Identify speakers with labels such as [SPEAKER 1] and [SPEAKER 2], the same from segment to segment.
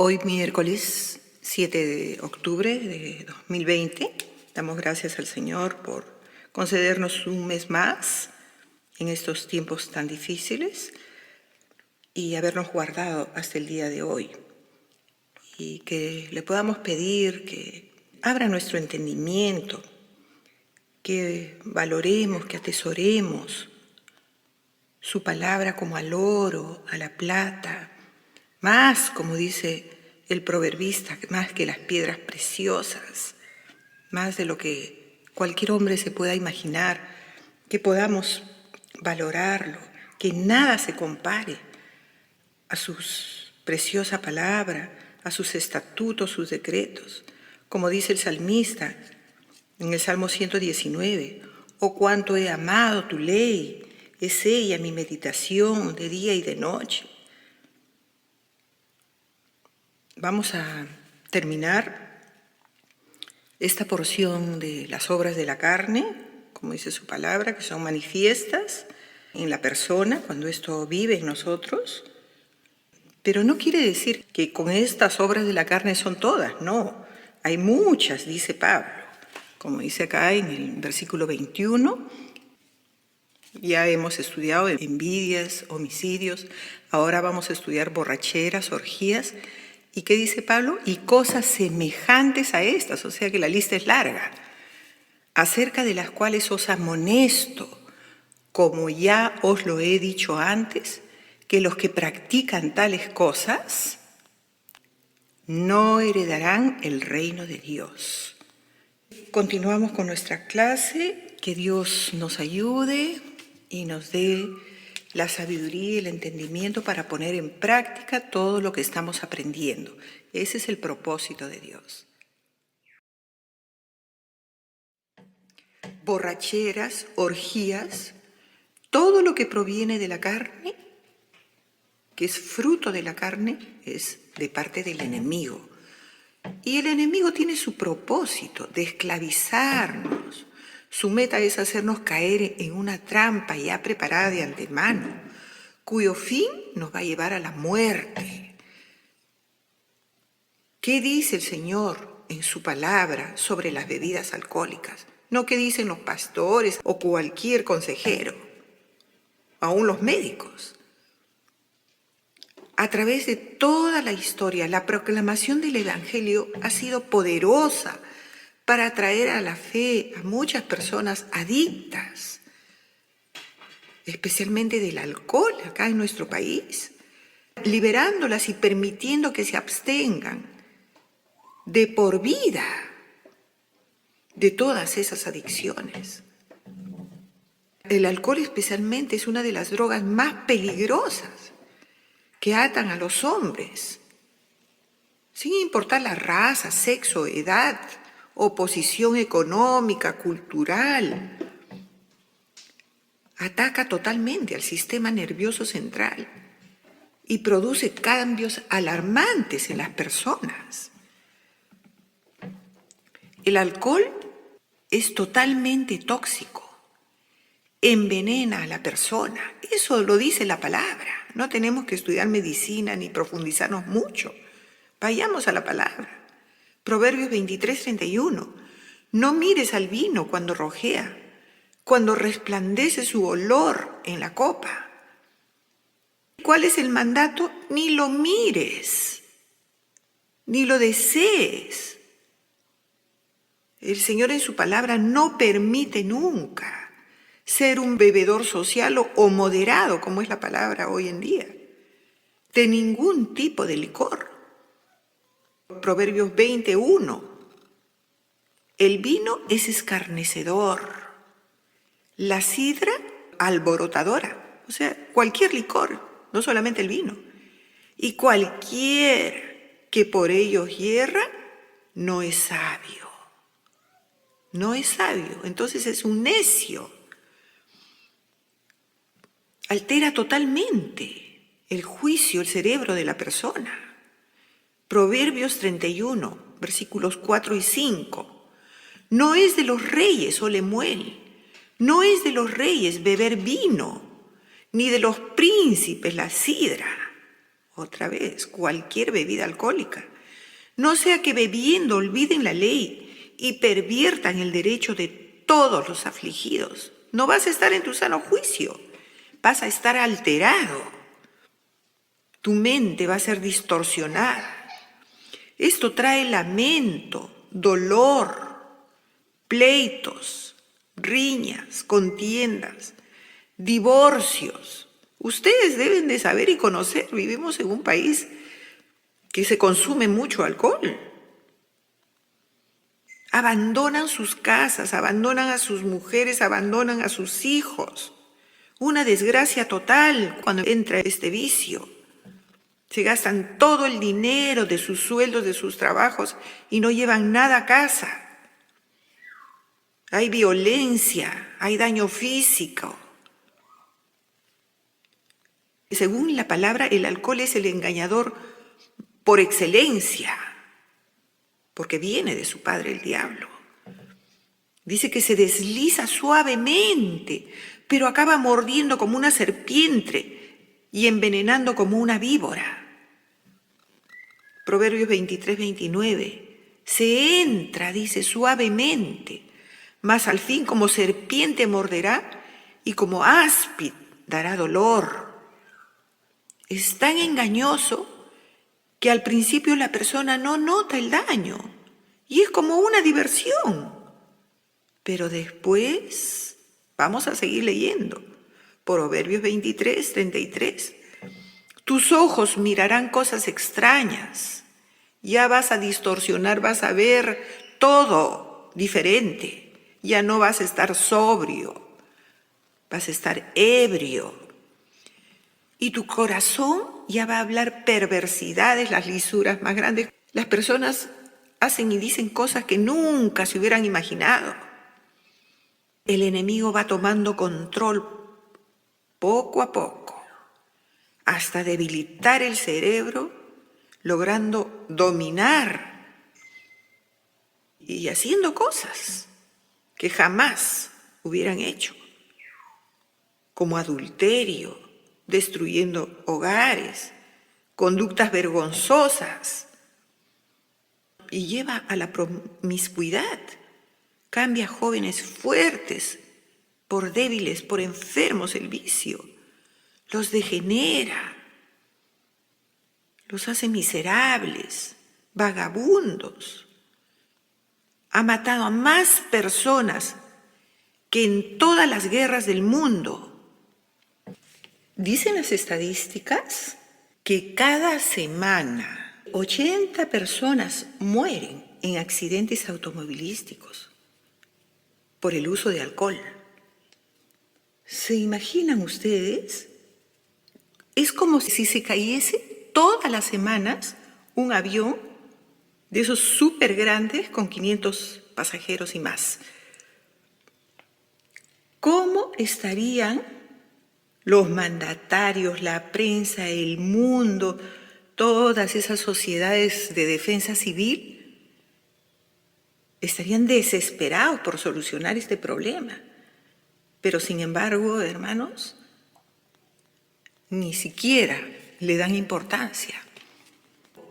[SPEAKER 1] Hoy miércoles 7 de octubre de 2020, damos gracias al Señor por concedernos un mes más en estos tiempos tan difíciles y habernos guardado hasta el día de hoy. Y que le podamos pedir que abra nuestro entendimiento, que valoremos, que atesoremos su palabra como al oro, a la plata, más, como dice el proverbista, más que las piedras preciosas, más de lo que cualquier hombre se pueda imaginar, que podamos valorarlo, que nada se compare a su preciosa palabra, a sus estatutos, sus decretos. Como dice el salmista en el Salmo 119, «Oh, cuánto he amado tu ley, es ella mi meditación de día y de noche». Vamos a terminar esta porción de las obras de la carne, como dice su palabra, que son manifiestas en la persona cuando esto vive en nosotros. Pero no quiere decir que con estas obras de la carne son todas, no. Hay muchas, dice Pablo, como dice acá en el versículo 21. Ya hemos estudiado envidias, homicidios, ahora vamos a estudiar borracheras, orgías. ¿Y qué dice Pablo? Y cosas semejantes a estas, o sea que la lista es larga, acerca de las cuales os amonesto, como ya os lo he dicho antes, que los que practican tales cosas no heredarán el reino de Dios. Continuamos con nuestra clase, que Dios nos ayude y nos dé la sabiduría y el entendimiento para poner en práctica todo lo que estamos aprendiendo. Ese es el propósito de Dios. Borracheras, orgías, todo lo que proviene de la carne, que es fruto de la carne, es de parte del enemigo. Y el enemigo tiene su propósito de esclavizarnos. Su meta es hacernos caer en una trampa ya preparada de antemano, cuyo fin nos va a llevar a la muerte. ¿Qué dice el Señor en su palabra sobre las bebidas alcohólicas? No qué dicen los pastores o cualquier consejero, aún los médicos. A través de toda la historia, la proclamación del Evangelio ha sido poderosa para atraer a la fe a muchas personas adictas, especialmente del alcohol acá en nuestro país, liberándolas y permitiendo que se abstengan de por vida de todas esas adicciones. El alcohol especialmente es una de las drogas más peligrosas que atan a los hombres, sin importar la raza, sexo, edad o posición económica, cultural. Ataca totalmente al sistema nervioso central y produce cambios alarmantes en las personas. El alcohol es totalmente tóxico, envenena a la persona. Eso lo dice la palabra. No tenemos que estudiar medicina ni profundizarnos mucho. Vayamos a la palabra. Proverbios 23:31. No mires al vino cuando rojea, cuando resplandece su olor en la copa. ¿Cuál es el mandato? Ni lo mires, ni lo desees. El Señor en su palabra no permite nunca ser un bebedor social o moderado, como es la palabra hoy en día, de ningún tipo de licor. Proverbios 21. El vino es escarnecedor, la sidra alborotadora, o sea, cualquier licor, no solamente el vino. Y cualquier que por ellos hierra, no es sabio. No es sabio, entonces es un necio. Altera totalmente el juicio, el cerebro de la persona. Proverbios 31, versículos 4 y 5. No es de los reyes, oh Lemuel, no es de los reyes beber vino, ni de los príncipes la sidra, Otra vez, cualquier bebida alcohólica. No sea que bebiendo olviden la ley y perviertan el derecho de todos los afligidos. No vas a estar en tu sano juicio, vas a estar alterado. Tu mente va a ser distorsionada. Esto trae lamento, dolor, pleitos, riñas, contiendas, divorcios. Ustedes deben de saber y conocer, vivimos en un país que se consume mucho alcohol. Abandonan sus casas, abandonan a sus mujeres, abandonan a sus hijos. Una desgracia total cuando entra este vicio. Se gastan todo el dinero de sus sueldos, de sus trabajos y no llevan nada a casa. Hay violencia, hay daño físico. Según la palabra, el alcohol es el engañador por excelencia, porque viene de su padre el diablo. Dice que se desliza suavemente, pero acaba mordiendo como una serpiente y envenenando como una víbora. Proverbios 23, 29. Se entra, dice, suavemente, mas al fin como serpiente morderá y como áspid dará dolor. Es tan engañoso que al principio la persona no nota el daño y es como una diversión. Pero después, vamos a seguir leyendo, Proverbios 23, 33. Tus ojos mirarán cosas extrañas, ya vas a distorsionar, vas a ver todo diferente, ya no vas a estar sobrio, vas a estar ebrio. Y tu corazón ya va a hablar perversidades, las lisuras más grandes. Las personas hacen y dicen cosas que nunca se hubieran imaginado. El enemigo va tomando control poco a poco, hasta debilitar el cerebro, logrando dominar y haciendo cosas que jamás hubieran hecho, como adulterio, destruyendo hogares, conductas vergonzosas, y lleva a la promiscuidad. Cambia jóvenes fuertes por débiles, por enfermos el vicio. Los degenera, los hace miserables, vagabundos. Ha matado a más personas que en todas las guerras del mundo. Dicen las estadísticas que cada semana 80 personas mueren en accidentes automovilísticos por el uso de alcohol. ¿Se imaginan ustedes? Es como si se cayese todas las semanas un avión de esos súper grandes con 500 pasajeros y más. ¿Cómo estarían los mandatarios, la prensa, el mundo, todas esas sociedades de defensa civil? Estarían desesperados por solucionar este problema. Pero sin embargo, hermanos, ni siquiera le dan importancia.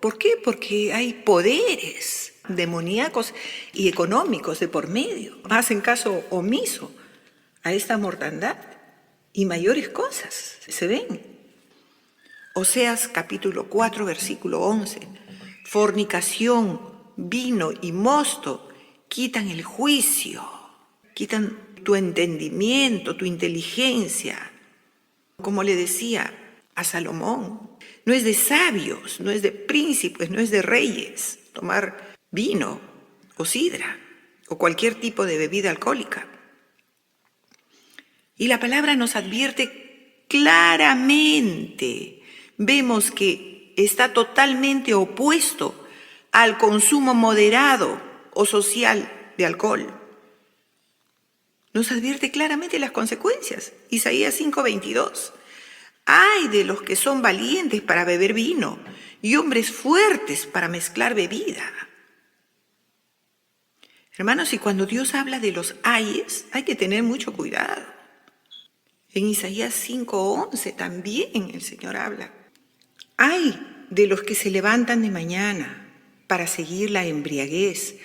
[SPEAKER 1] ¿Por qué? Porque hay poderes demoníacos y económicos de por medio. Hacen caso omiso a esta mortandad y mayores cosas se ven. Oseas capítulo 4, versículo 11. Fornicación, vino y mosto quitan el juicio, quitan tu entendimiento, tu inteligencia. Como le decía a Salomón, no es de sabios, no es de príncipes, no es de reyes tomar vino o sidra o cualquier tipo de bebida alcohólica. Y la palabra nos advierte claramente. Vemos que está totalmente opuesto al consumo moderado o social de alcohol. Nos advierte claramente las consecuencias. Isaías 5:22. ¡Ay de los que son valientes para beber vino y hombres fuertes para mezclar bebida! Hermanos, y cuando Dios habla de los ayes, hay que tener mucho cuidado. En Isaías 5:11 también el Señor habla. Ay de los que se levantan de mañana para seguir la embriaguez,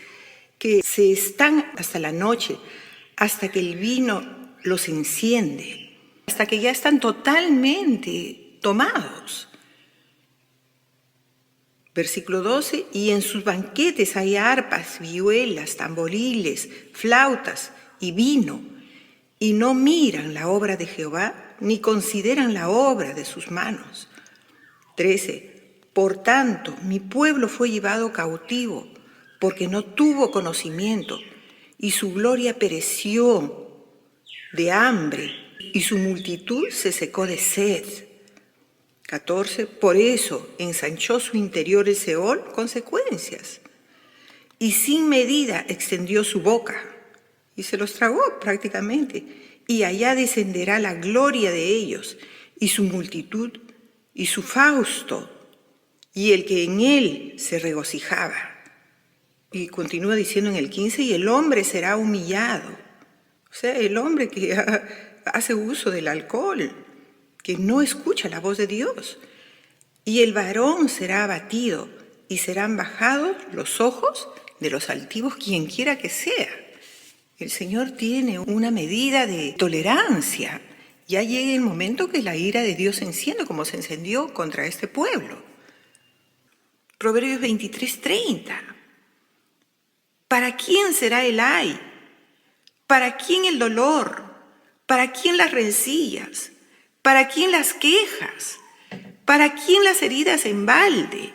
[SPEAKER 1] que se están hasta la noche, hasta que el vino los enciende, hasta que ya están totalmente tomados. Versículo 12, y en sus banquetes hay arpas, vihuelas, tamboriles, flautas y vino, y no miran la obra de Jehová, ni consideran la obra de sus manos. 13, por tanto, mi pueblo fue llevado cautivo, porque no tuvo conocimiento, y su gloria pereció de hambre, y su multitud se secó de sed. 14, por eso ensanchó su interior el Seol consecuencias, y sin medida extendió su boca, y se los tragó prácticamente, y allá descenderá la gloria de ellos, y su multitud, y su fausto, y el que en él se regocijaba. Y continúa diciendo en el 15, y el hombre será humillado. O sea, el hombre que hace uso del alcohol, que no escucha la voz de Dios. Y el varón será abatido, y serán bajados los ojos de los altivos, quien quiera que sea. El Señor tiene una medida de tolerancia. Ya llega el momento que la ira de Dios se enciende, como se encendió contra este pueblo. Proverbios 23:30. ¿Para quién será el ay? ¿Para quién el dolor? ¿Para quién las rencillas? ¿Para quién las quejas? ¿Para quién las heridas en balde?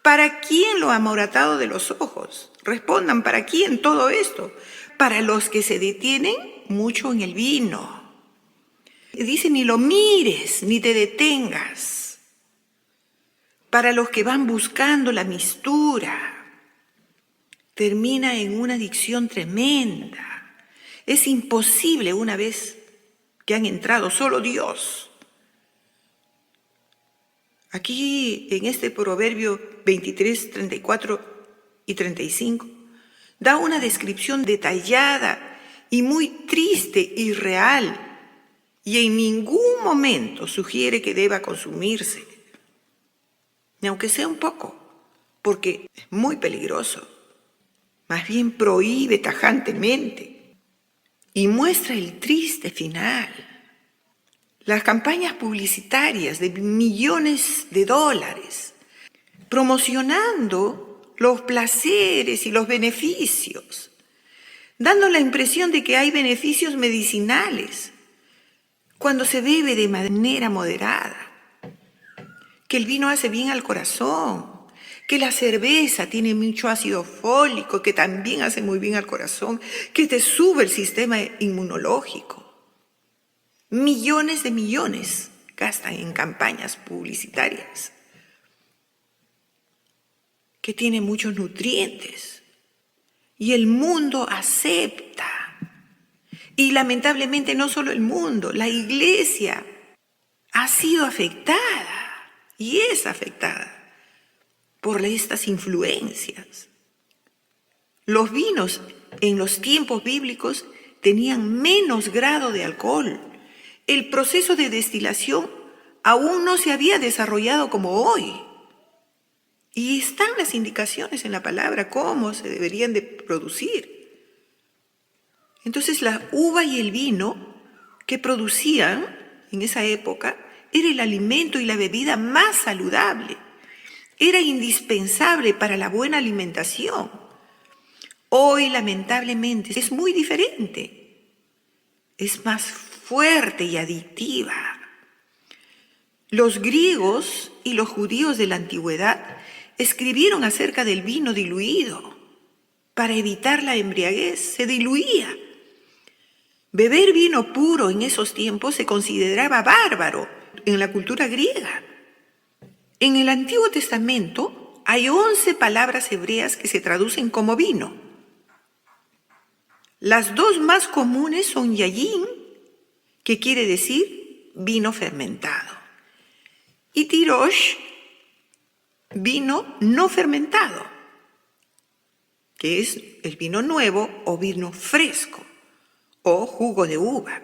[SPEAKER 1] ¿Para quién lo amoratado de los ojos? Respondan, ¿para quién todo esto? Para los que se detienen mucho en el vino. Dice, ni lo mires, ni te detengas. Para los que van buscando la mistura. Termina en una adicción tremenda. Es imposible una vez que han entrado, solo Dios. Aquí en este proverbio 23, 34 y 35, da una descripción detallada y muy triste y real, y en ningún momento sugiere que deba consumirse, ni aunque sea un poco, porque es muy peligroso. Más bien prohíbe tajantemente y muestra el triste final. Las campañas publicitarias de millones de dólares, promocionando los placeres y los beneficios, dando la impresión de que hay beneficios medicinales cuando se bebe de manera moderada, que el vino hace bien al corazón, que la cerveza tiene mucho ácido fólico, que también hace muy bien al corazón, que te sube el sistema inmunológico. Millones de millones gastan en campañas publicitarias que tienen muchos nutrientes y el mundo acepta. Y lamentablemente no solo el mundo, la iglesia ha sido afectada y es afectada por estas influencias. Los vinos en los tiempos bíblicos tenían menos grado de alcohol. El proceso de destilación aún no se había desarrollado como hoy. Y están las indicaciones en la palabra cómo se deberían de producir. Entonces la uva y el vino que producían en esa época era el alimento y la bebida más saludable. Era indispensable para la buena alimentación. Hoy, lamentablemente, es muy diferente. Es más fuerte y adictiva. Los griegos y los judíos de la antigüedad escribieron acerca del vino diluido. Para evitar la embriaguez, se diluía. Beber vino puro en esos tiempos se consideraba bárbaro en la cultura griega. En el Antiguo Testamento hay 11 palabras hebreas que se traducen como vino. Las dos más comunes son yayin, que quiere decir vino fermentado, y tirosh, vino no fermentado, que es el vino nuevo o vino fresco o jugo de uva.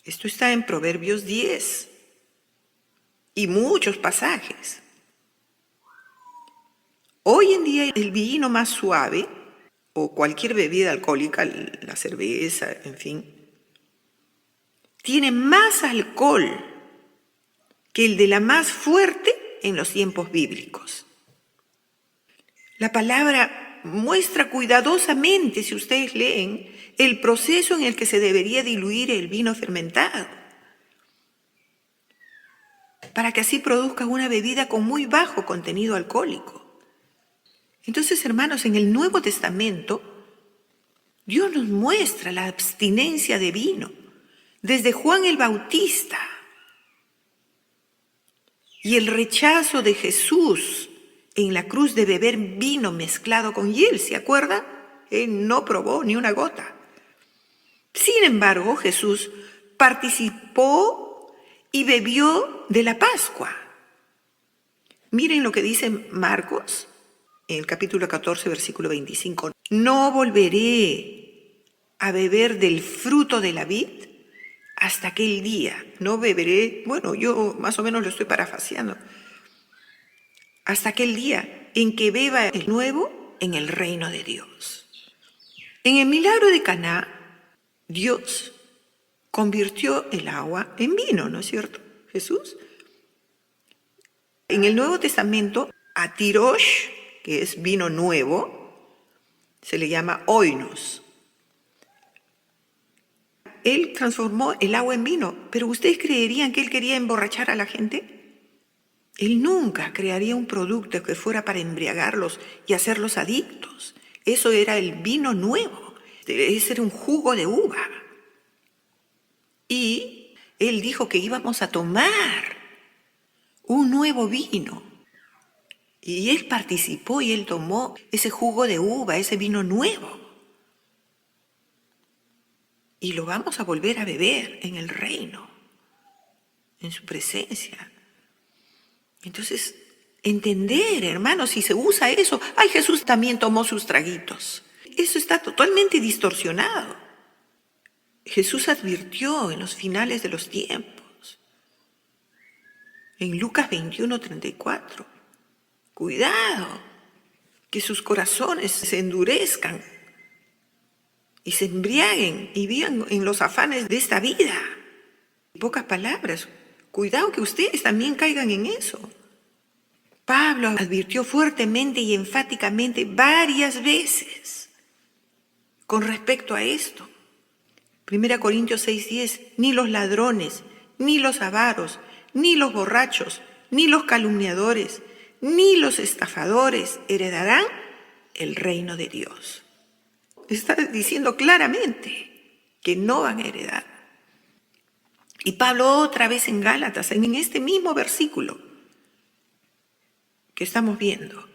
[SPEAKER 1] Esto está en Proverbios 10. y muchos pasajes. Hoy en día el vino más suave, o cualquier bebida alcohólica, la cerveza, en fin, tiene más alcohol que el de la más fuerte en los tiempos bíblicos. La palabra muestra cuidadosamente, si ustedes leen, el proceso en el que se debería diluir el vino fermentado, para que así produzca una bebida con muy bajo contenido alcohólico. Entonces, hermanos, en el Nuevo Testamento, Dios nos muestra la abstinencia de vino, desde Juan el Bautista, y el rechazo de Jesús en la cruz de beber vino mezclado con hiel, ¿se acuerdan? Él no probó ni una gota. Sin embargo, Jesús participó y bebió de la Pascua. Miren lo que dice Marcos en el capítulo 14, versículo 25. No volveré a beber del fruto de la vid hasta aquel día. No beberé, bueno, yo más o menos lo estoy parafraseando, hasta aquel día en que beba el nuevo en el reino de Dios. En el milagro de Caná, Dios convirtió el agua en vino, ¿no es cierto? Jesús. En el Nuevo Testamento, a tirosh, que es vino nuevo, se le llama oinos. Él transformó el agua en vino, pero ¿ustedes creerían que él quería emborrachar a la gente? Él nunca crearía un producto que fuera para embriagarlos y hacerlos adictos. Eso era el vino nuevo, ese era un jugo de uva. Y él dijo que íbamos a tomar un nuevo vino. Y él participó y él tomó ese jugo de uva, ese vino nuevo. Y lo vamos a volver a beber en el reino, en su presencia. Entonces, entender, hermanos, si se usa eso, ay, Jesús también tomó sus traguitos. Eso está totalmente distorsionado. Jesús advirtió en los finales de los tiempos, en Lucas 21:34, cuidado, que sus corazones se endurezcan y se embriaguen y vivan en los afanes de esta vida. En pocas palabras, cuidado que ustedes también caigan en eso. Pablo advirtió fuertemente y enfáticamente varias veces con respecto a esto. 1 Corintios 6:10, ni los ladrones, ni los avaros, ni los borrachos, ni los calumniadores, ni los estafadores heredarán el reino de Dios. Está diciendo claramente que no van a heredar. Y Pablo otra vez en Gálatas, en este mismo versículo que estamos viendo,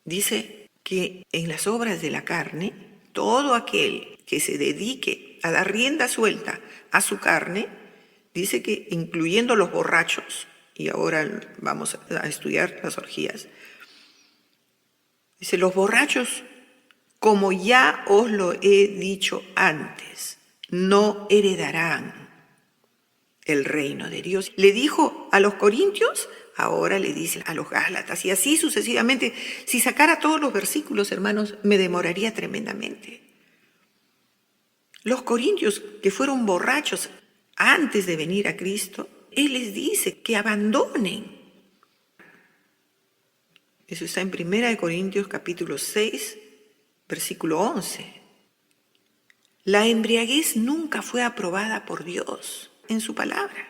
[SPEAKER 1] dice que en las obras de la carne, todo aquel que se dedique a dar rienda suelta a su carne, dice que incluyendo los borrachos, y ahora vamos a estudiar las orgías, dice, los borrachos, como ya os lo he dicho antes, no heredarán el reino de Dios. Le dijo a los corintios, ahora le dice a los gálatas, y así sucesivamente. Si sacara todos los versículos, hermanos, me demoraría tremendamente. Los corintios que fueron borrachos antes de venir a Cristo, Él les dice que abandonen. Eso está en 1 Corintios capítulo 6, versículo 11. La embriaguez nunca fue aprobada por Dios en su palabra.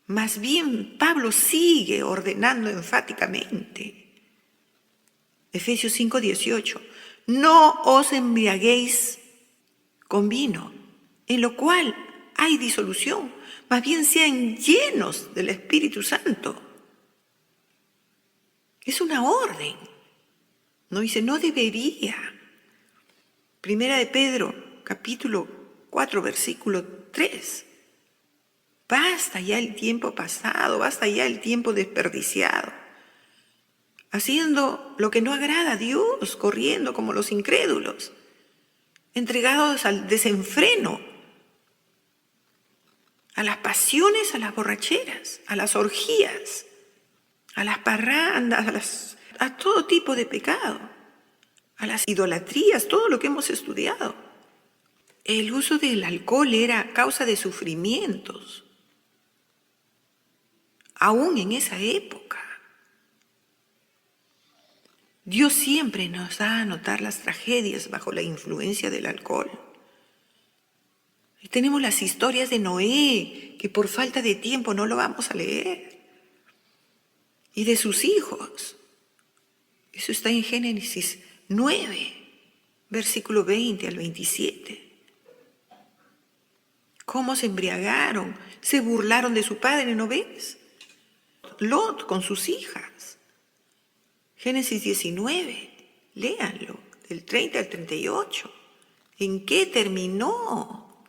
[SPEAKER 1] Más bien, Pablo sigue ordenando enfáticamente. Efesios 5:18. No os embriaguéis con vino, en lo cual hay disolución. Más bien sean llenos del Espíritu Santo. Es una orden. No dice, no debería. Primera de Pedro, capítulo 4, versículo 3. Basta ya el tiempo pasado, basta ya el tiempo desperdiciado, haciendo lo que no agrada a Dios, corriendo como los incrédulos, entregados al desenfreno. a las pasiones, a las borracheras, a las orgías, a las parrandas, a todo tipo de pecado, a las idolatrías, todo lo que hemos estudiado. El uso del alcohol era causa de sufrimientos, aún en esa época. Dios siempre nos da a notar las tragedias bajo la influencia del alcohol. Y tenemos las historias de Noé, que por falta de tiempo no lo vamos a leer, y de sus hijos. Eso está en Génesis 9, versículo 20 al 27. Cómo se embriagaron, se burlaron de su padre, ¿no ves? Lot con sus hijas. Génesis 19, léanlo, del 30 al 38. ¿En qué terminó?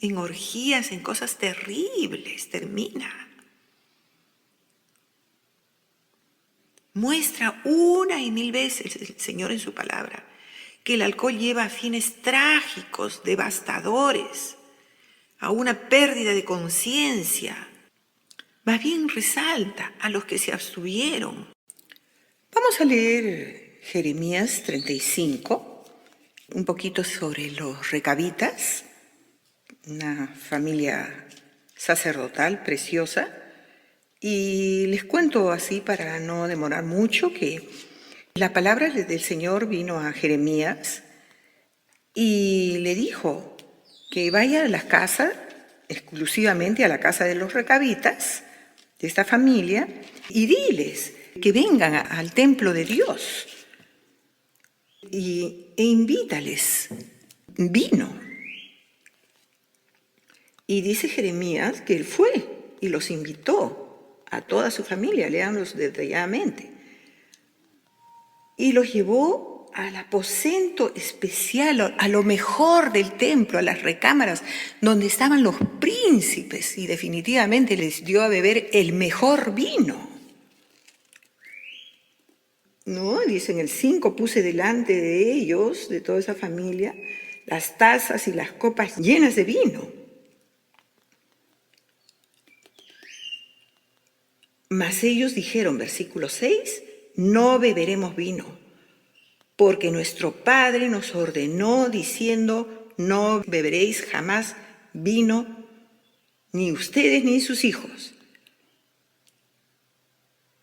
[SPEAKER 1] En orgías, en cosas terribles termina. Muestra una y mil veces el Señor en su palabra que el alcohol lleva a fines trágicos, devastadores, a una pérdida de conciencia. Más bien resalta a los que se abstuvieron. Vamos a leer Jeremías 35, un poquito sobre los recabitas, una familia sacerdotal preciosa. Y les cuento así para no demorar mucho que la palabra del Señor vino a Jeremías y le dijo que vaya a la casa, exclusivamente a la casa de los recabitas, de esta familia, y diles que vengan al templo de Dios e invítales vino. Y dice Jeremías que él fue y los invitó a toda su familia, leámoslos detalladamente, y los llevó al aposento especial, a lo mejor del templo, a las recámaras, donde estaban los príncipes, y definitivamente les dio a beber el mejor vino. ¿No? Dice en el 5, puse delante de ellos, de toda esa familia, las tazas y las copas llenas de vino. Mas ellos dijeron, versículo 6, no beberemos vino, porque nuestro Padre nos ordenó diciendo, no beberéis jamás vino, ni ustedes ni sus hijos.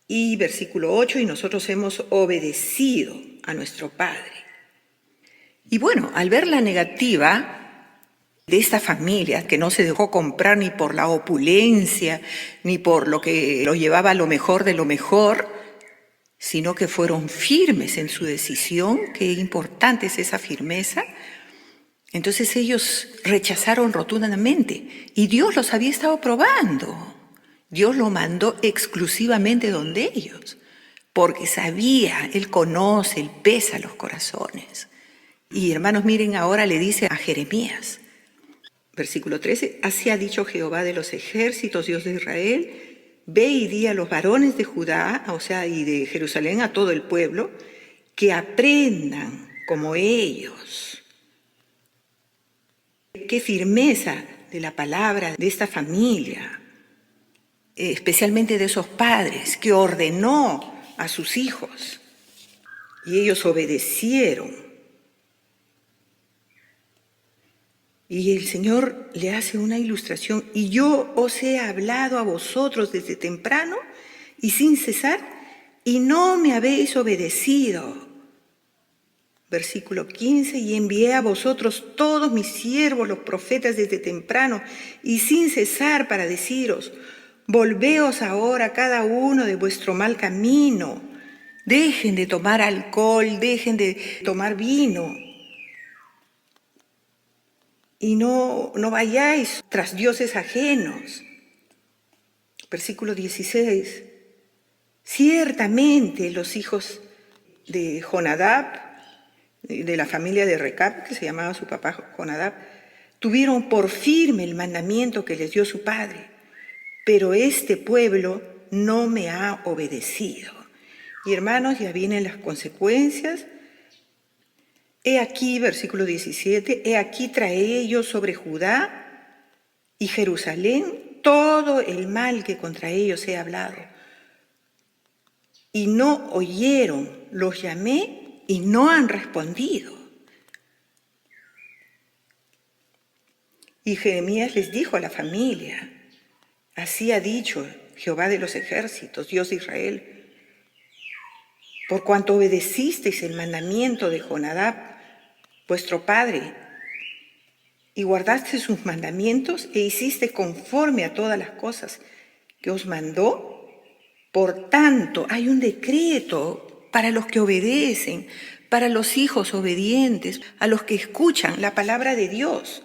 [SPEAKER 1] Y versículo 8, y nosotros hemos obedecido a nuestro Padre. Y bueno, al ver la negativa de esta familia, que no se dejó comprar ni por la opulencia, ni por lo que lo llevaba a lo mejor de lo mejor, sino que fueron firmes en su decisión. Qué importante es esa firmeza. Entonces ellos rechazaron rotundamente, y Dios los había estado probando. Dios lo mandó exclusivamente donde ellos, porque sabía, Él conoce, Él pesa los corazones. Y hermanos, miren, ahora le dice a Jeremías, versículo 13, así ha dicho Jehová de los ejércitos, Dios de Israel, ve y di a los varones de Judá, o sea, y de Jerusalén, a todo el pueblo, que aprendan como ellos. Qué firmeza de la palabra de esta familia, especialmente de esos padres que ordenó a sus hijos, y ellos obedecieron. Y el Señor le hace una ilustración. Y yo os he hablado a vosotros desde temprano y sin cesar, y no me habéis obedecido. Versículo 15, y envié a vosotros todos mis siervos, los profetas, desde temprano y sin cesar para deciros, volveos ahora cada uno de vuestro mal camino. Dejen de tomar alcohol, dejen de tomar vino. Y no vayáis tras dioses ajenos. Versículo 16. Ciertamente los hijos de Jonadab, de la familia de Recab, que se llamaba su papá Jonadab, tuvieron por firme el mandamiento que les dio su padre, pero este pueblo no me ha obedecido. Y hermanos, ya vienen las consecuencias. He aquí, versículo 17, he aquí traeré yo sobre Judá y Jerusalén todo el mal que contra ellos he hablado. Y no oyeron, los llamé y no han respondido. Y Jeremías les dijo a la familia, así ha dicho Jehová de los ejércitos, Dios de Israel, por cuanto obedecisteis el mandamiento de Jonadab, vuestro padre, y guardaste sus mandamientos e hiciste conforme a todas las cosas que os mandó, por tanto hay un decreto para los que obedecen, para los hijos obedientes, a los que escuchan la palabra de Dios.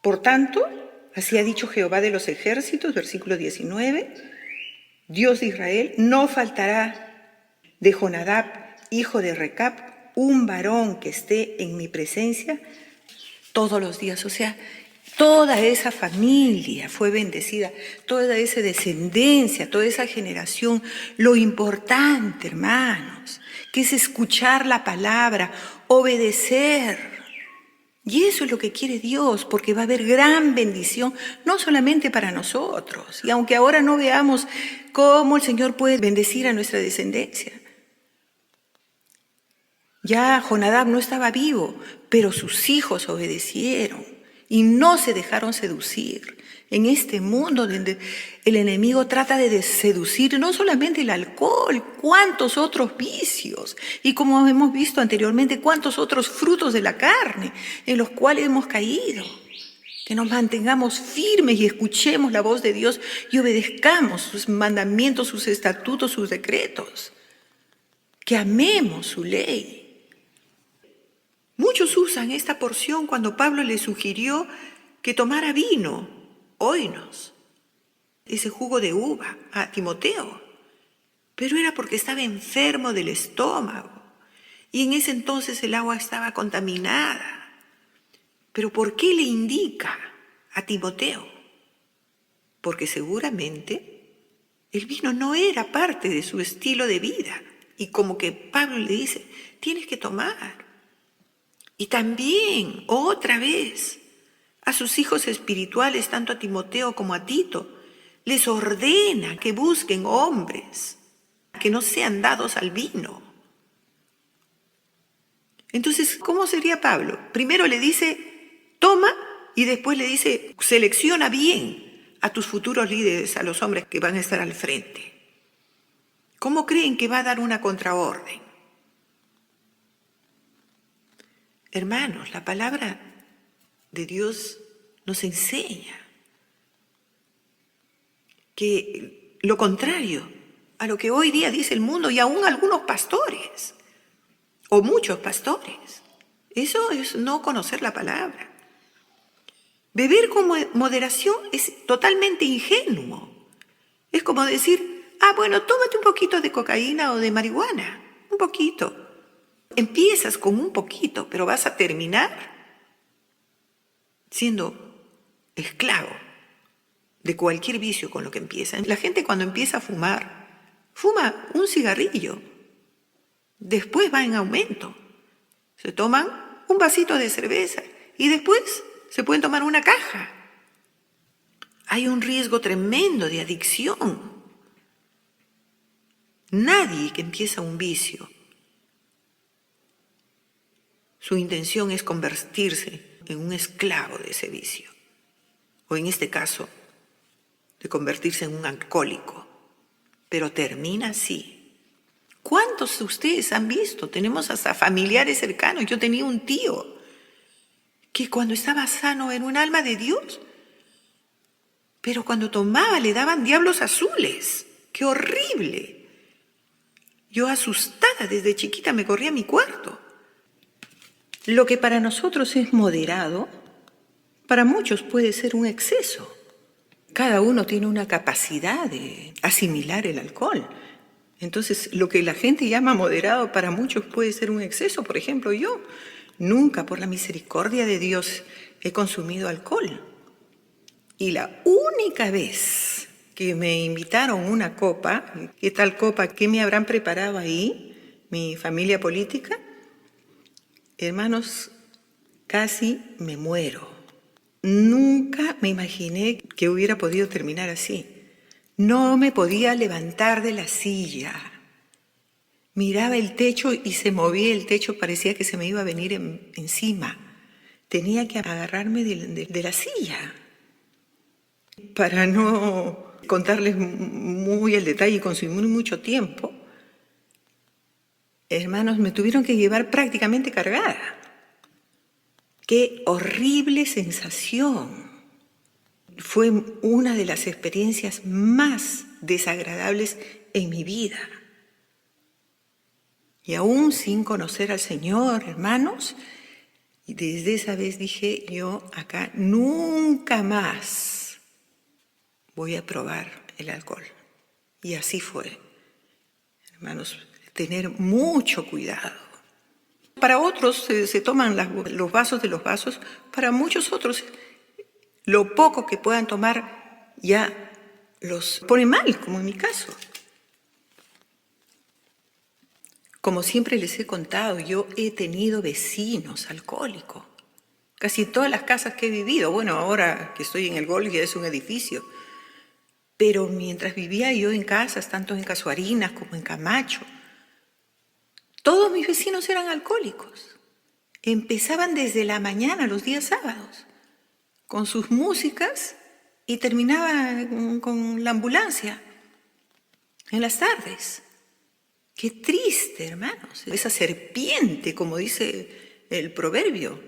[SPEAKER 1] Por tanto, así ha dicho Jehová de los ejércitos, versículo 19, Dios de Israel, no faltará de Jonadab, hijo de Recab, un varón que esté en mi presencia todos los días. O sea, toda esa familia fue bendecida, toda esa descendencia, toda esa generación. Lo importante, hermanos, que es escuchar la palabra, obedecer. Y eso es lo que quiere Dios, porque va a haber gran bendición, no solamente para nosotros. Y aunque ahora no veamos cómo el Señor puede bendecir a nuestra descendencia. Ya Jonadab no estaba vivo, pero sus hijos obedecieron y no se dejaron seducir. En este mundo donde el enemigo trata de seducir no solamente el alcohol, cuántos otros vicios y como hemos visto anteriormente, cuántos otros frutos de la carne en los cuales hemos caído. Que nos mantengamos firmes y escuchemos la voz de Dios y obedezcamos sus mandamientos, sus estatutos, sus decretos. Que amemos su ley. Muchos usan esta porción cuando Pablo le sugirió que tomara vino, oinos, ese jugo de uva a Timoteo, pero era porque estaba enfermo del estómago y en ese entonces el agua estaba contaminada. ¿Pero por qué le indica a Timoteo? Porque seguramente el vino no era parte de su estilo de vida y como que Pablo le dice, tienes que tomar. Y también, otra vez, a sus hijos espirituales, tanto a Timoteo como a Tito, les ordena que busquen hombres, que no sean dados al vino. Entonces, ¿cómo sería Pablo? Primero le dice, toma, y después le dice, selecciona bien a tus futuros líderes, a los hombres que van a estar al frente. ¿Cómo creen que va a dar una contraorden? Hermanos, la palabra de Dios nos enseña que lo contrario a lo que hoy día dice el mundo y aún algunos pastores o muchos pastores, eso es no conocer la palabra. Beber con moderación es totalmente ingenuo. Es como decir, bueno, tómate un poquito de cocaína o de marihuana, un poquito. Empiezas con un poquito, pero vas a terminar siendo esclavo de cualquier vicio con lo que empieza. La gente cuando empieza a fumar, fuma un cigarrillo, después va en aumento. Se toman un vasito de cerveza y después se pueden tomar una caja. Hay un riesgo tremendo de adicción. Nadie que empieza un vicio, su intención es convertirse en un esclavo de ese vicio. O en este caso, de convertirse en un alcohólico. Pero termina así. ¿Cuántos de ustedes han visto? Tenemos hasta familiares cercanos. Yo tenía un tío que cuando estaba sano era un alma de Dios. Pero cuando tomaba le daban diablos azules. ¡Qué horrible! Yo asustada desde chiquita me corría a mi cuarto. Lo que para nosotros es moderado, para muchos puede ser un exceso. Cada uno tiene una capacidad de asimilar el alcohol. Entonces, lo que la gente llama moderado para muchos puede ser un exceso. Por ejemplo, yo nunca, por la misericordia de Dios, he consumido alcohol. Y la única vez que me invitaron una copa, ¿qué tal copa? ¿Qué me habrán preparado ahí? Mi familia política. Hermanos, casi me muero. Nunca me imaginé que hubiera podido terminar así. No me podía levantar de la silla. Miraba el techo y se movía el techo, parecía que se me iba a venir encima. Tenía que agarrarme de la silla. Para no contarles muy el detalle y consumir mucho tiempo, hermanos, me tuvieron que llevar prácticamente cargada. ¡Qué horrible sensación! Fue una de las experiencias más desagradables en mi vida. Y aún sin conocer al Señor, hermanos, y desde esa vez dije, yo acá nunca más voy a probar el alcohol. Y así fue. Hermanos, tener mucho cuidado. Para otros se toman los vasos de los vasos, para muchos otros lo poco que puedan tomar ya los pone mal, como en mi caso. Como siempre les he contado, yo he tenido vecinos alcohólicos. Casi todas las casas que he vivido, bueno, ahora que estoy en el Golf ya es un edificio, pero mientras vivía yo en casas, tanto en Casuarinas como en Camacho, todos mis vecinos eran alcohólicos. Empezaban desde la mañana, los días sábados, con sus músicas y terminaban con la ambulancia en las tardes. Qué triste, hermanos, esa serpiente, como dice el proverbio.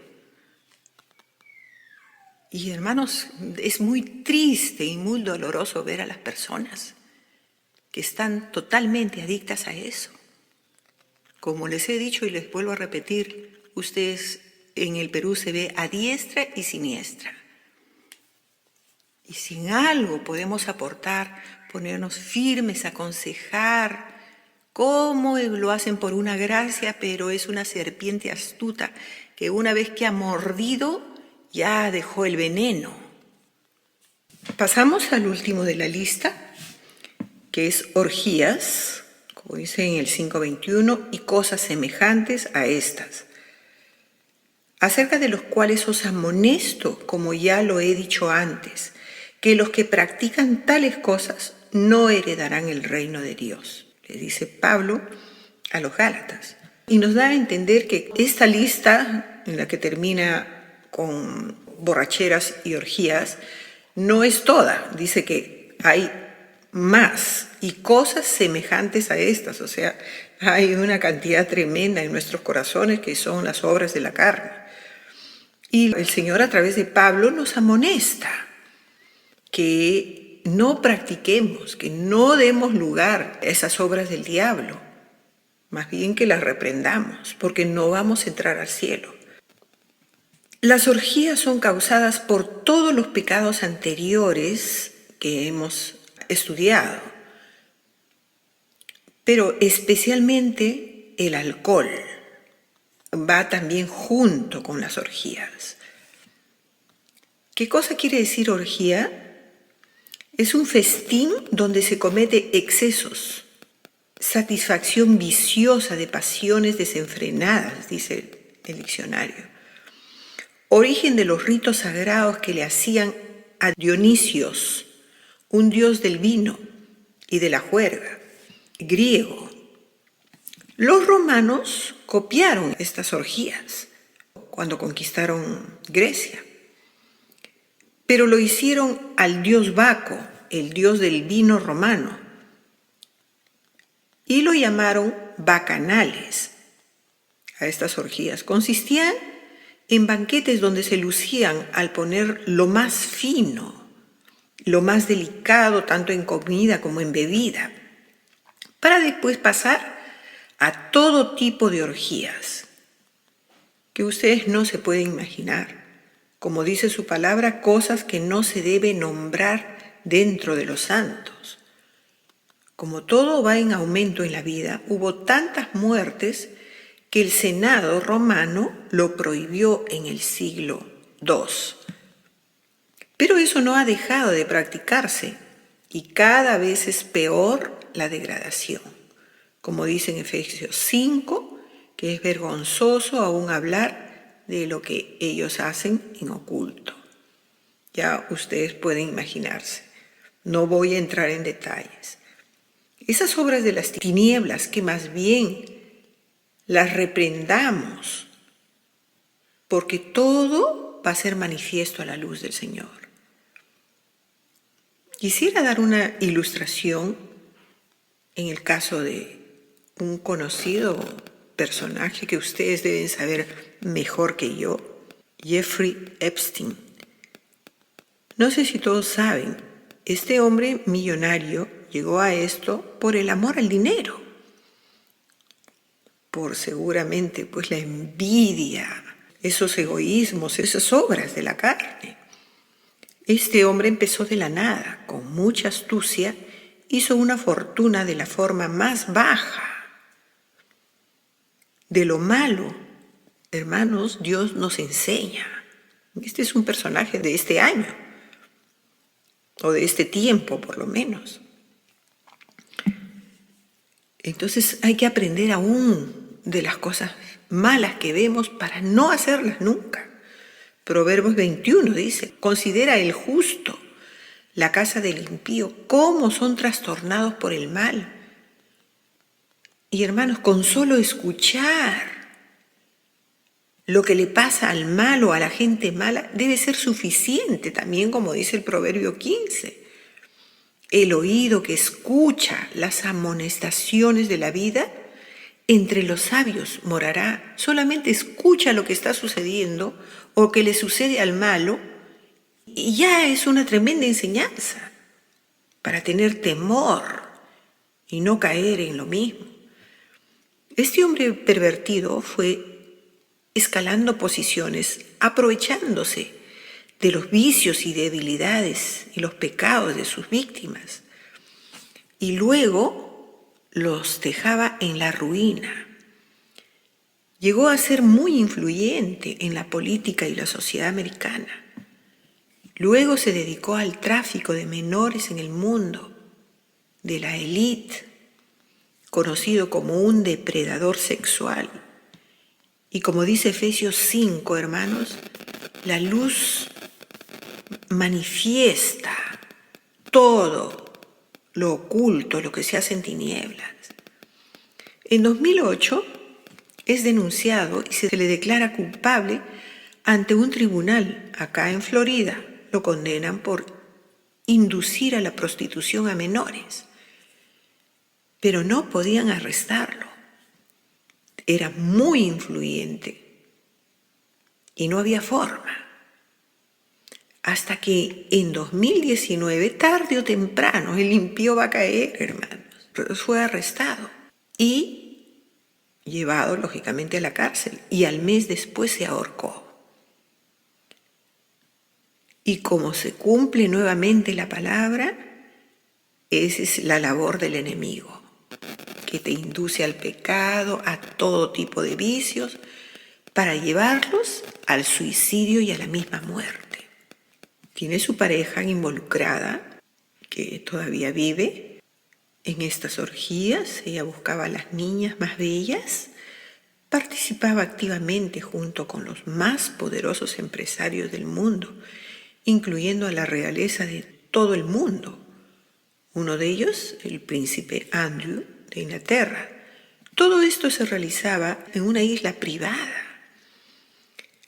[SPEAKER 1] Y hermanos, es muy triste y muy doloroso ver a las personas que están totalmente adictas a eso. Como les he dicho y les vuelvo a repetir, ustedes en el Perú se ve a diestra y siniestra. Y si en algo podemos aportar, ponernos firmes, aconsejar, cómo lo hacen por una gracia, pero es una serpiente astuta que una vez que ha mordido ya dejó el veneno. Pasamos al último de la lista, que es orgías, como dice en el 5:21, y cosas semejantes a estas, acerca de los cuales os amonesto, como ya lo he dicho antes, que los que practican tales cosas no heredarán el reino de Dios. Le dice Pablo a los Gálatas. Y nos da a entender que esta lista, en la que termina con borracheras y orgías, no es toda. Dice que hay más y cosas semejantes a estas. O sea, hay una cantidad tremenda en nuestros corazones que son las obras de la carne. Y el Señor a través de Pablo nos amonesta que no practiquemos, que no demos lugar a esas obras del diablo, más bien que las reprendamos, porque no vamos a entrar al cielo. Las orgías son causadas por todos los pecados anteriores que hemos estudiado, pero especialmente el alcohol va también junto con las orgías. ¿Qué cosa quiere decir orgía? Es un festín donde se comete excesos, satisfacción viciosa de pasiones desenfrenadas, dice el diccionario. Origen de los ritos sagrados que le hacían a Dionisios, un dios del vino y de la juerga, griego. Los romanos copiaron estas orgías cuando conquistaron Grecia, pero lo hicieron al dios Baco, el dios del vino romano, y lo llamaron bacanales a estas orgías. Consistían en banquetes donde se lucían al poner lo más fino, lo más delicado, tanto en comida como en bebida, para después pasar a todo tipo de orgías que ustedes no se pueden imaginar. Como dice su palabra, cosas que no se debe nombrar dentro de los santos. Como todo va en aumento en la vida, hubo tantas muertes que el Senado romano lo prohibió en el siglo II. Pero eso no ha dejado de practicarse y cada vez es peor la degradación. Como dice en Efesios 5, que es vergonzoso aún hablar de lo que ellos hacen en oculto. Ya ustedes pueden imaginarse. No voy a entrar en detalles. Esas obras de las tinieblas que más bien las reprendamos, porque todo va a ser manifiesto a la luz del Señor. Quisiera dar una ilustración en el caso de un conocido personaje que ustedes deben saber mejor que yo, Jeffrey Epstein. No sé si todos saben, este hombre millonario llegó a esto por el amor al dinero, por seguramente pues la envidia, esos egoísmos, esas obras de la carne. Este hombre empezó de la nada, con mucha astucia, hizo una fortuna de la forma más baja. De lo malo, hermanos, Dios nos enseña. Este es un personaje de este año, o de este tiempo por lo menos. Entonces hay que aprender aún de las cosas malas que vemos para no hacerlas nunca. Proverbios 21 dice, considera el justo la casa del impío, cómo son trastornados por el mal. Y hermanos, con solo escuchar lo que le pasa al malo, a la gente mala, debe ser suficiente también, como dice el Proverbio 15. El oído que escucha las amonestaciones de la vida, entre los sabios morará. Solamente escucha lo que está sucediendo o que le sucede al malo y ya es una tremenda enseñanza para tener temor y no caer en lo mismo. Este hombre pervertido fue escalando posiciones, aprovechándose de los vicios y debilidades y los pecados de sus víctimas. Y luego los dejaba en la ruina. Llegó a ser muy influyente en la política y la sociedad americana. Luego se dedicó al tráfico de menores en el mundo, de la élite, conocido como un depredador sexual. Y como dice Efesios 5, hermanos, la luz manifiesta todo lo oculto, lo que se hace en tinieblas. En 2008 es denunciado y se le declara culpable ante un tribunal acá en Florida. Lo condenan por inducir a la prostitución a menores, pero no podían arrestarlo. Era muy influyente y no había forma. Hasta que en 2019, tarde o temprano, el impío va a caer, hermanos. Fue arrestado y llevado, lógicamente, a la cárcel. Y al mes después se ahorcó. Y como se cumple nuevamente la palabra, esa es la labor del enemigo, que te induce al pecado, a todo tipo de vicios, para llevarlos al suicidio y a la misma muerte. Tiene su pareja involucrada, que todavía vive en estas orgías. Ella buscaba a las niñas más bellas, participaba activamente junto con los más poderosos empresarios del mundo, incluyendo a la realeza de todo el mundo. Uno de ellos, el príncipe Andrew de Inglaterra. Todo esto se realizaba en una isla privada.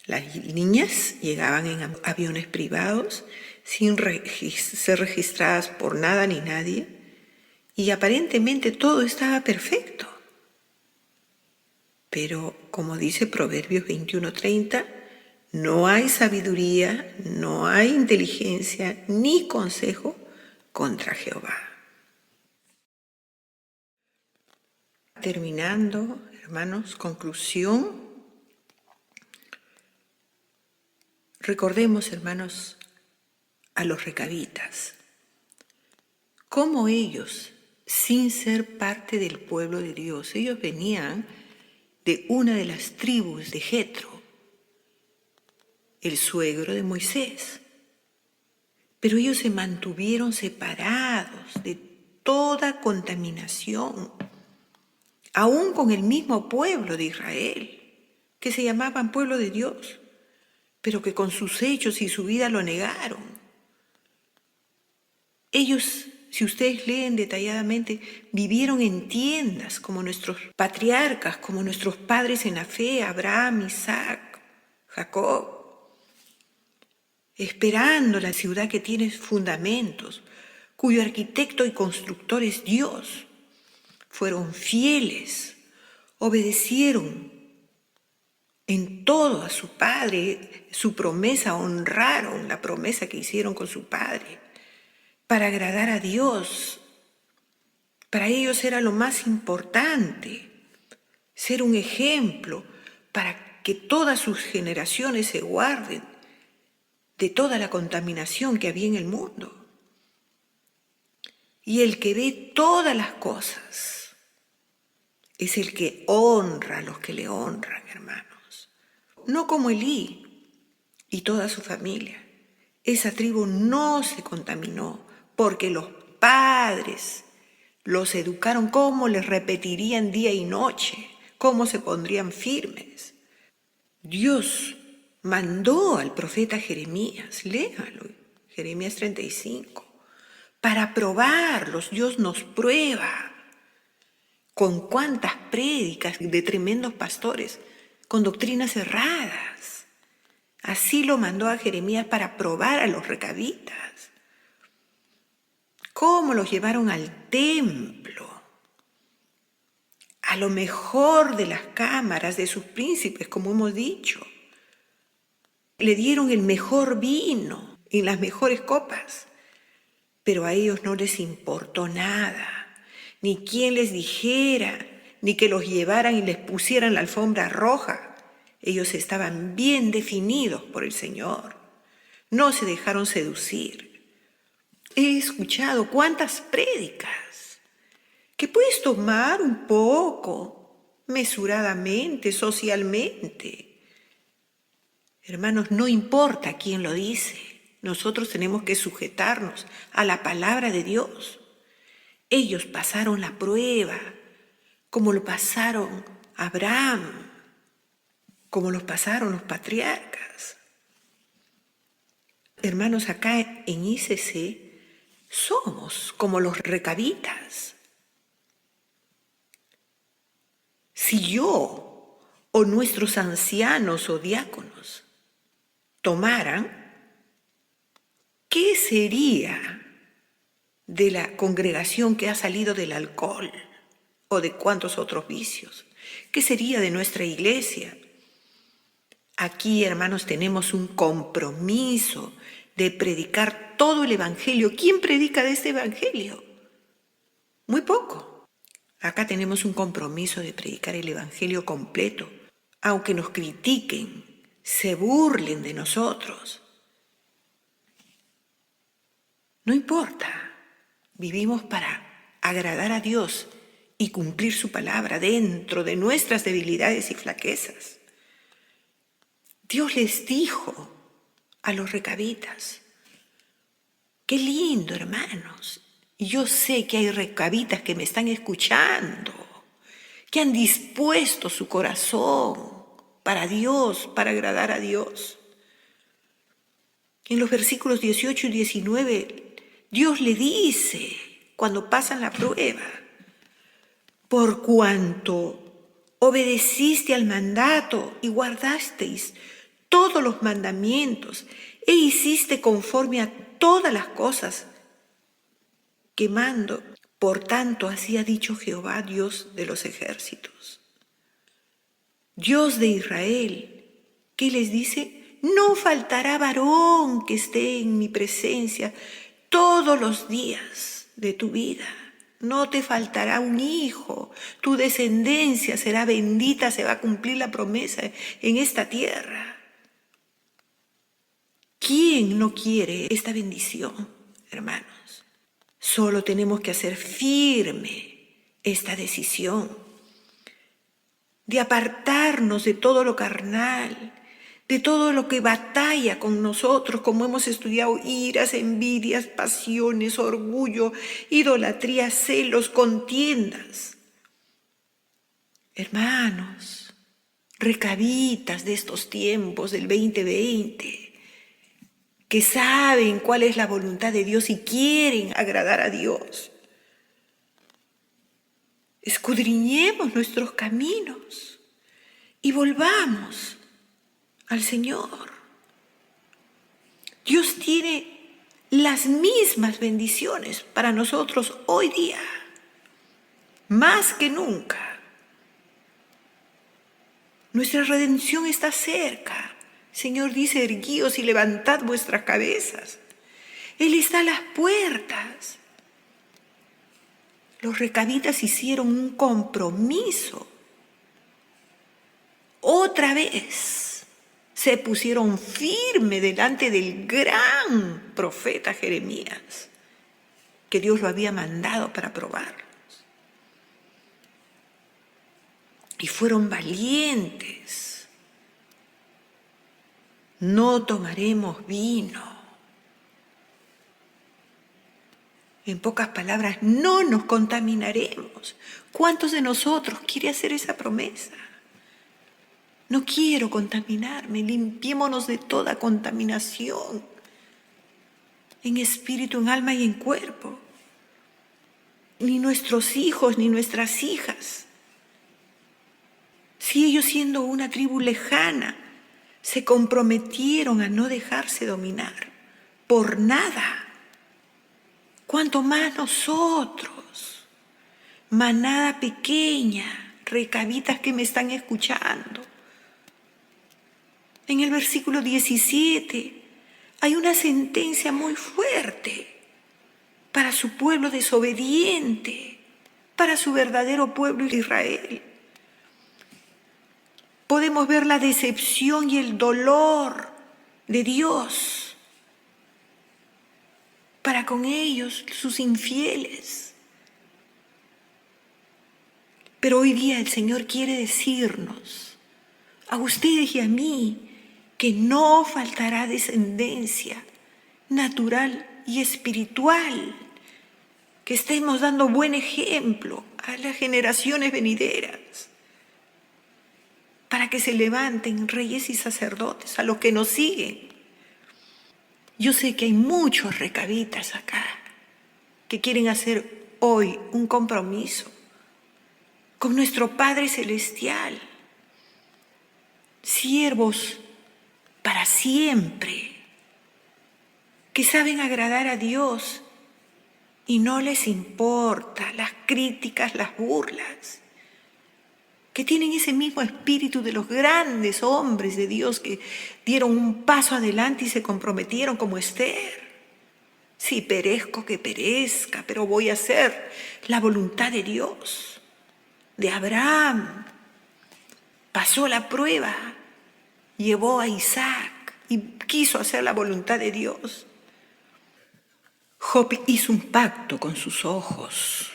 [SPEAKER 1] Las niñas llegaban en aviones privados sin ser registradas por nada ni nadie y aparentemente todo estaba perfecto. Pero, como dice Proverbios 21:30, no hay sabiduría, no hay inteligencia ni consejo contra Jehová. Terminando, hermanos, conclusión. Recordemos, hermanos, a los recabitas, cómo ellos, sin ser parte del pueblo de Dios, ellos venían de una de las tribus de Jetro, el suegro de Moisés, pero ellos se mantuvieron separados de toda contaminación, aún con el mismo pueblo de Israel, que se llamaban pueblo de Dios, pero que con sus hechos y su vida lo negaron. Ellos, si ustedes leen detalladamente, vivieron en tiendas como nuestros patriarcas, como nuestros padres en la fe, Abraham, Isaac, Jacob, esperando la ciudad que tiene fundamentos, cuyo arquitecto y constructor es Dios. Fueron fieles, obedecieron en todo a su padre, su promesa, honraron la promesa que hicieron con su padre para agradar a Dios. Para ellos era lo más importante, ser un ejemplo para que todas sus generaciones se guarden de toda la contaminación que había en el mundo. Y el que ve todas las cosas es el que honra a los que le honran, hermanos. No como Elí y toda su familia. Esa tribu no se contaminó porque los padres los educaron cómo les repetirían día y noche, cómo se pondrían firmes. Dios mandó al profeta Jeremías, léalo, Jeremías 35, para probarlos. Dios nos prueba. Con cuántas prédicas de tremendos pastores, con doctrinas erradas. Así lo mandó a Jeremías para probar a los recabitas. Cómo los llevaron al templo, a lo mejor de las cámaras de sus príncipes, como hemos dicho. Le dieron el mejor vino en las mejores copas, pero a ellos no les importó nada, ni quién les dijera, ni que los llevaran y les pusieran la alfombra roja. Ellos estaban bien definidos por el Señor, no se dejaron seducir. He escuchado cuántas prédicas que puedes tomar un poco, mesuradamente, socialmente. Hermanos, no importa quién lo dice, nosotros tenemos que sujetarnos a la palabra de Dios. Ellos pasaron la prueba, como lo pasaron Abraham, como los pasaron los patriarcas. Hermanos, acá en ICC somos como los recabitas. Si yo o nuestros ancianos o diáconos tomaran, ¿qué sería de la congregación que ha salido del alcohol o de cuantos otros vicios? ¿Qué sería de nuestra iglesia? Aquí, hermanos, tenemos un compromiso de predicar todo el evangelio. ¿Quién predica de este evangelio? Muy poco. Acá tenemos un compromiso de predicar el evangelio completo, aunque nos critiquen, se burlen de nosotros. No importa, vivimos para agradar a Dios y cumplir su palabra dentro de nuestras debilidades y flaquezas. Dios les dijo a los recabitas, qué lindo, hermanos. Y yo sé que hay recabitas que me están escuchando, que han dispuesto su corazón para Dios, para agradar a Dios. En los versículos 18 y 19, Dios le dice, cuando pasan la prueba, por cuanto obedeciste al mandato y guardasteis todos los mandamientos e hiciste conforme a todas las cosas que mando, por tanto así ha dicho Jehová, Dios de los ejércitos, Dios de Israel, ¿qué les dice? No faltará varón que esté en mi presencia todos los días de tu vida. No te faltará un hijo, tu descendencia será bendita, se va a cumplir la promesa en esta tierra. ¿Quién no quiere esta bendición, hermanos? Solo tenemos que hacer firme esta decisión de apartarnos de todo lo carnal, de todo lo que batalla con nosotros, como hemos estudiado, iras, envidias, pasiones, orgullo, idolatría, celos, contiendas. Hermanos, recabitas de estos tiempos del 2020, que saben cuál es la voluntad de Dios y quieren agradar a Dios. Escudriñemos nuestros caminos y volvamos al Señor. Dios tiene las mismas bendiciones para nosotros hoy día, más que nunca. Nuestra redención está cerca. El Señor dice, erguíos y levantad vuestras cabezas. Él está a las puertas. Los recabitas hicieron un compromiso. Otra vez se pusieron firme delante del gran profeta Jeremías, que Dios lo había mandado para probarlos. Y fueron valientes. No tomaremos vino. En pocas palabras, no nos contaminaremos. ¿Cuántos de nosotros quiere hacer esa promesa? No quiero contaminarme, limpiémonos de toda contaminación, en espíritu, en alma y en cuerpo. Ni nuestros hijos, ni nuestras hijas. Si ellos, siendo una tribu lejana, se comprometieron a no dejarse dominar por nada, cuanto más nosotros, manada pequeña, recabitas que me están escuchando. En el versículo 17 hay una sentencia muy fuerte para su pueblo desobediente, para su verdadero pueblo Israel. Podemos ver la decepción y el dolor de Dios para con ellos, sus infieles. Pero hoy día el Señor quiere decirnos, a ustedes y a mí, que no faltará descendencia natural y espiritual, que estemos dando buen ejemplo a las generaciones venideras, para que se levanten reyes y sacerdotes, a los que nos siguen. Yo sé que hay muchos recabitas acá que quieren hacer hoy un compromiso con nuestro Padre Celestial, siervos para siempre, que saben agradar a Dios y no les importa las críticas, las burlas, que tienen ese mismo espíritu de los grandes hombres de Dios que dieron un paso adelante y se comprometieron, como Esther. Si perezco, que perezca, pero voy a hacer la voluntad de Dios. De Abraham pasó la prueba, llevó a Isaac y quiso hacer la voluntad de Dios. Job hizo un pacto con sus ojos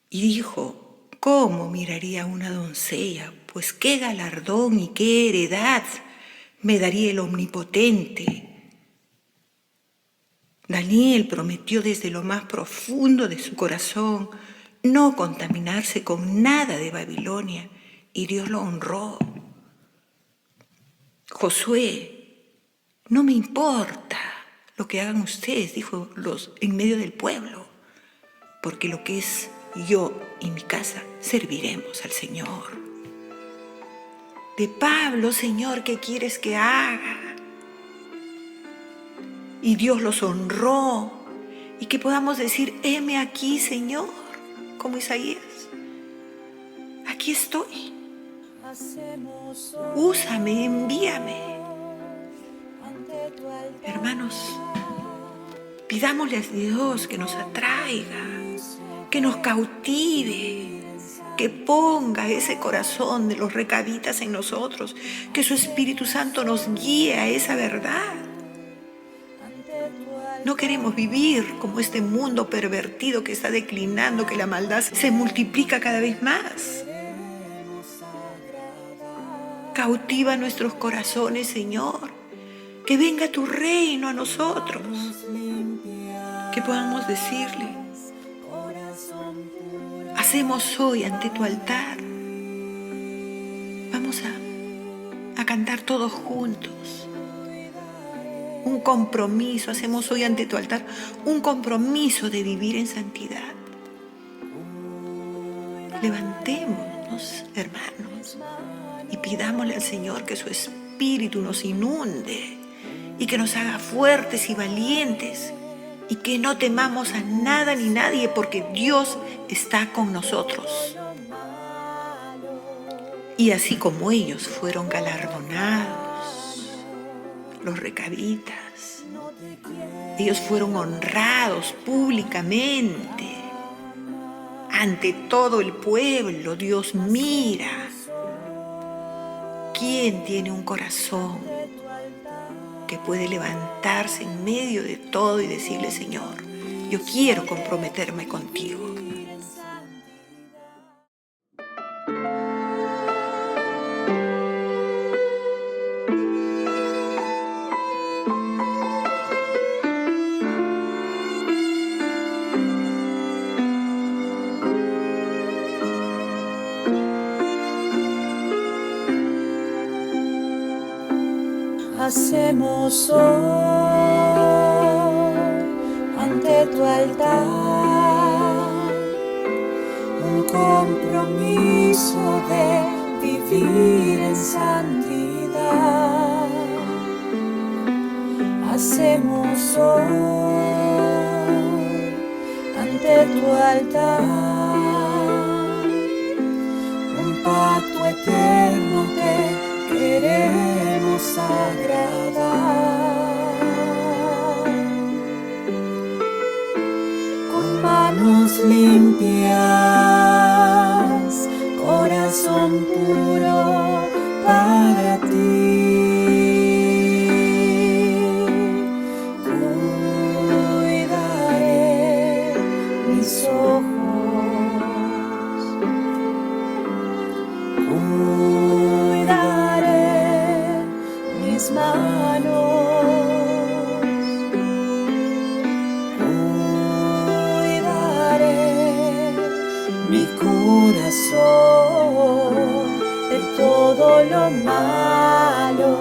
[SPEAKER 1] y dijo, ¿cómo miraría a una doncella? Pues qué galardón y qué heredad me daría el Omnipotente. Daniel prometió desde lo más profundo de su corazón no contaminarse con nada de Babilonia, y Dios lo honró. Josué, no me importa lo que hagan ustedes, dijo en medio del pueblo, porque lo que es yo y mi casa serviremos al Señor. De Pablo, Señor, ¿qué quieres que haga? Y Dios los honró, y que podamos decir, heme aquí, Señor, como Isaías. Aquí estoy. Úsame, envíame. Hermanos, pidámosle a Dios que nos atraiga, que nos cautive, que ponga ese corazón de los recabitas en nosotros, que su Espíritu Santo nos guíe a esa verdad. No queremos vivir como este mundo pervertido que está declinando, que la maldad se multiplica cada vez más. Cautiva nuestros corazones, Señor. Que venga tu reino a nosotros. Que podamos decirle, hacemos hoy ante tu altar. Vamos a cantar todos juntos. un compromiso. Hacemos hoy ante tu altar un compromiso de vivir en santidad. Levantémonos, hermanos, y pidámosle al Señor que su Espíritu nos inunde y que nos haga fuertes y valientes y que no temamos a nada ni nadie, porque Dios está con nosotros. Y así como ellos fueron galardonados, los recabitas, ellos fueron honrados públicamente ante todo el pueblo. Dios mira quién tiene un corazón que puede levantarse en medio de todo y decirle: Señor, yo quiero comprometerme contigo.
[SPEAKER 2] Hacemos hoy ante tu altar un compromiso de vivir en santidad. Hacemos hoy ante tu altar un pacto eterno que queremos agradar. Con manos limpias, corazón puro para ti. Cuidaré mis ojos, cuidaré mis manos, cuidaré mi corazón de todo lo malo,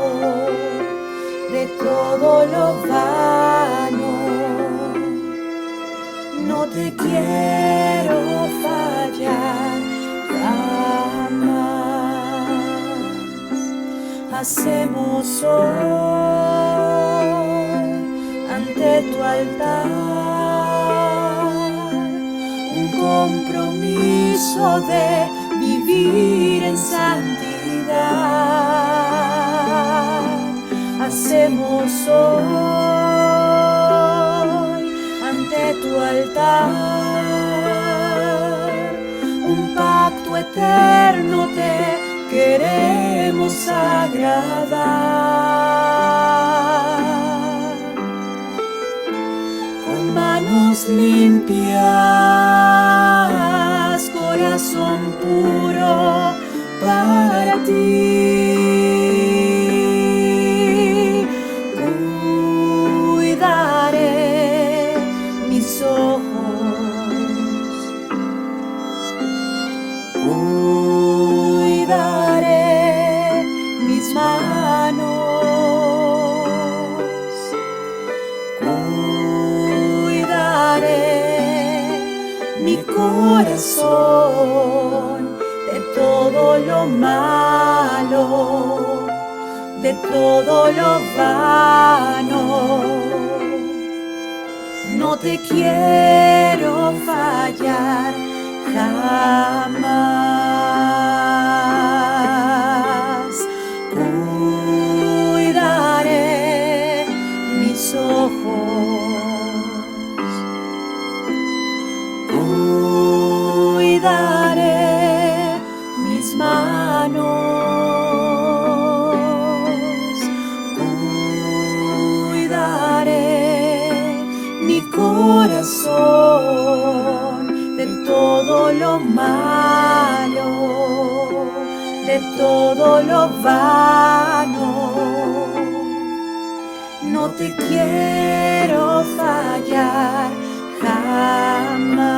[SPEAKER 2] de todo lo vano. No te quiero fallar jamás. Hacemos hoy ante tu altar un compromiso de vivir en santidad. Hacemos hoy ante tu altar un pacto eterno te queremos agradar. Con manos limpias, corazón puro para ti. Cuidaré mis ojos, cuidaré mis manos, cuidaré mi corazón de todo lo malo, de todo lo vano. No te quiero fallar jamás. Cuidaré mis ojos, cuidaré mis manos, cuidaré mi corazón de todo lo malo, de todo lo vano. No te quiero fallar jamás.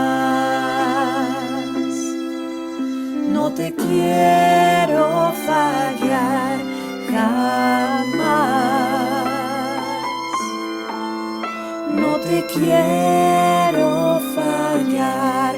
[SPEAKER 2] No te quiero fallar jamás. te quiero fallar.